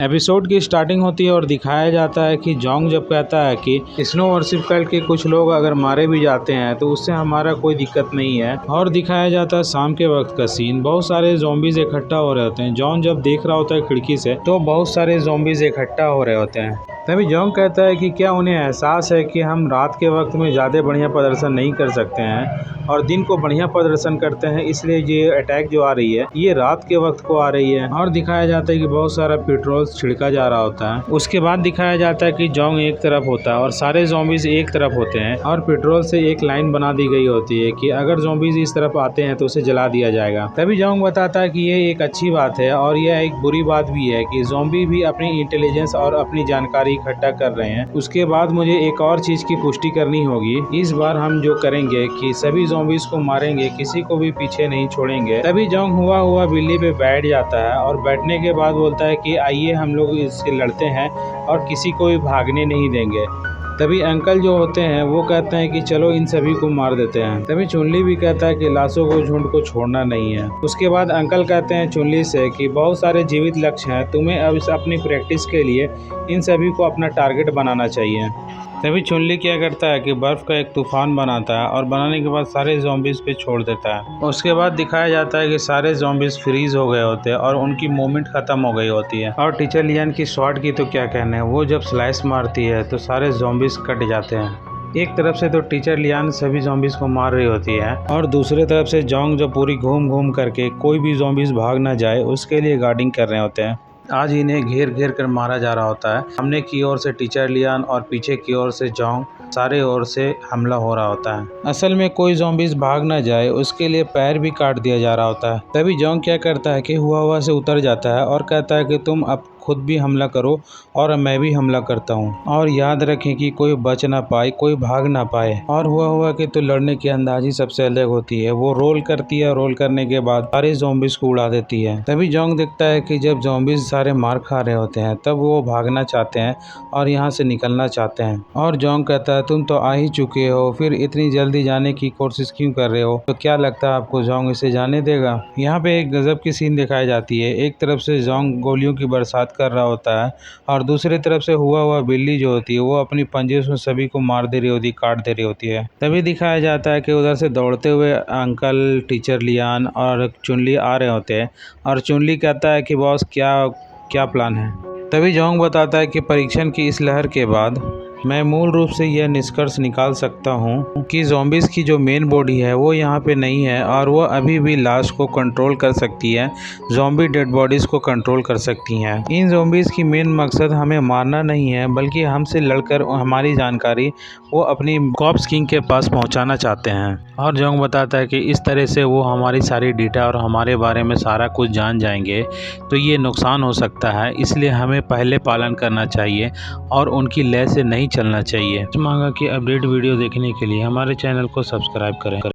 Episode की starting होती है और दिखाया जाता है कि जोंग जब कहता है कि स्नो वर्शिप कल्ट के कुछ लोग अगर मारे भी जाते हैं तो उससे हमारा कोई दिक्कत नहीं है। और दिखाया जाता है शाम के वक्त का सीन, बहुत सारे ज़ॉम्बीज इकट्ठा हो रहे होते हैं। जॉन जब देख रहा होता है खिड़की से तो बहुत सारे ज़ॉम्बीज इकट्ठा हो रहे होते हैं। तभी जोंग कहता है कि क्या उन्हें एहसास है कि हम रात के वक्त में ज़्यादा बढ़िया प्रदर्शन नहीं कर सकते हैं और दिन को बढ़िया प्रदर्शन करते हैं, इसलिए ये अटैक जो आ रही है ये रात के वक्त को आ रही है। और दिखाया जाता है कि बहुत सारा पेट्रोल छिड़का जा रहा होता है। उसके बाद दिखाया जाता है कि जोंग एक तरफ होता है और सारे ज़ॉम्बीज एक तरफ होते हैं और पेट्रोल से एक लाइन बना दी गई होती है कि अगर ज़ॉम्बीज इस तरफ आते हैं तो उसे जला दिया जाएगा। तभी जोंग बताता है कि ये एक अच्छी बात है और यह एक बुरी बात भी है कि ज़ॉम्बी भी अपनी इंटेलिजेंस और अपनी जानकारी इकट्ठा कर रहे हैं। उसके बाद मुझे एक और चीज की पुष्टि करनी होगी। इस बार हम जो करेंगे कि सभी ज़ॉम्बीज को मारेंगे, किसी को भी पीछे नहीं छोड़ेंगे। तभी जोंग हुआ बिल्ली पे बैठ जाता है और बैठने के बाद बोलता है कि आइए हम लोग इससे लड़ते हैं और किसी को भी भागने नहीं देंगे। तभी अंकल जो होते हैं वो कहते हैं कि चलो इन सभी को मार देते हैं। तभी चुनली भी कहता है कि लाशों को झुंड को छोड़ना नहीं है। उसके बाद अंकल कहते हैं चुनली से कि बहुत सारे जीवित लक्ष्य हैं, तुम्हें अब अपनी प्रैक्टिस के लिए इन सभी को अपना टारगेट बनाना चाहिए। तभी चुनली क्या करता है कि बर्फ का एक तूफान बनाता है और बनाने के बाद सारे ज़ॉम्बीज पे छोड़ देता है। उसके बाद दिखाया जाता है कि सारे ज़ॉम्बीज फ्रीज हो गए होते हैं और उनकी मूवमेंट खत्म हो गई होती है। और टीचर लियान की शॉट की तो क्या कहने हैं, वो जब स्लाइस मारती है तो सारे ज़ॉम्बीज कट जाते हैं। एक तरफ से तो टीचर लियान सभी ज़ॉम्बीज को मार रही होती है और दूसरी तरफ से जोंग जो पूरी घूम घूम करके कोई भी ज़ॉम्बीज भाग ना जाए उसके लिए गार्डिंग कर रहे होते हैं। आज इन्हें घेर घेर कर मारा जा रहा होता है। सामने की ओर से टीचर लियान और पीछे की ओर से जोंग, सारे ओर से हमला हो रहा होता है। असल में कोई ज़ॉम्बीज भाग ना जाए उसके लिए पैर भी काट दिया जा रहा होता है। तभी जोंग क्या करता है कि हुआ से उतर जाता है और कहता है कि तुम अब खुद भी हमला करो और मैं भी हमला करता हूँ, और याद रखें कि कोई बच ना पाए, कोई भाग ना पाए। और हुआ कि तो लड़ने की अंदाज ही सबसे अलग होती है। वो रोल करती है, रोल करने के बाद सारे ज़ॉम्बीज को उड़ा देती है। तभी जोंग देखता है कि जब ज़ॉम्बीज सारे मार खा रहे होते हैं तब वो भागना चाहते हैं और यहाँ से निकलना चाहते हैं। और जोंग कहता है तुम तो आ ही चुके हो, फिर इतनी जल्दी जाने की कोशिश क्यों कर रहे हो? तो क्या लगता है आपको जोंग इसे जाने देगा? यहाँ पे एक गजब की सीन दिखाई जाती है। एक तरफ से जोंग गोलियों की बरसात कर रहा होता है और दूसरी तरफ से हुआ बिल्ली जो होती है वो अपनी पंजे से सभी को मार दे रही होती, काट दे रही होती है। तभी दिखाया जाता है कि उधर से दौड़ते हुए अंकल, टीचर लियान और चुनली आ रहे होते हैं और चुनली कहता है कि बॉस क्या प्लान है। तभी जोंग बताता है कि परीक्षण की इस लहर के बाद मैं मूल रूप से यह निष्कर्ष निकाल सकता हूँ कि ज़ॉम्बीज़ की जो मेन बॉडी है वो यहाँ पे नहीं है और वो अभी भी लाश को कंट्रोल कर सकती है, ज़ॉम्बी डेड बॉडीज़ को कंट्रोल कर सकती हैं। इन ज़ॉम्बीज़ की मेन मकसद हमें मारना नहीं है बल्कि हमसे लड़कर हमारी जानकारी वो अपनी कॉप्स किंग के पास पहुँचाना चाहते हैं। और जोंग बताता है कि इस तरह से वो हमारी सारी डेटा और हमारे बारे में सारा कुछ जान जाएंगे तो ये नुकसान हो सकता है, इसलिए हमें पहले पालन करना चाहिए और उनकी लय से नहीं चलना चाहिए। मांगा कि अपडेट वीडियो देखने के लिए हमारे चैनल को सब्सक्राइब करें।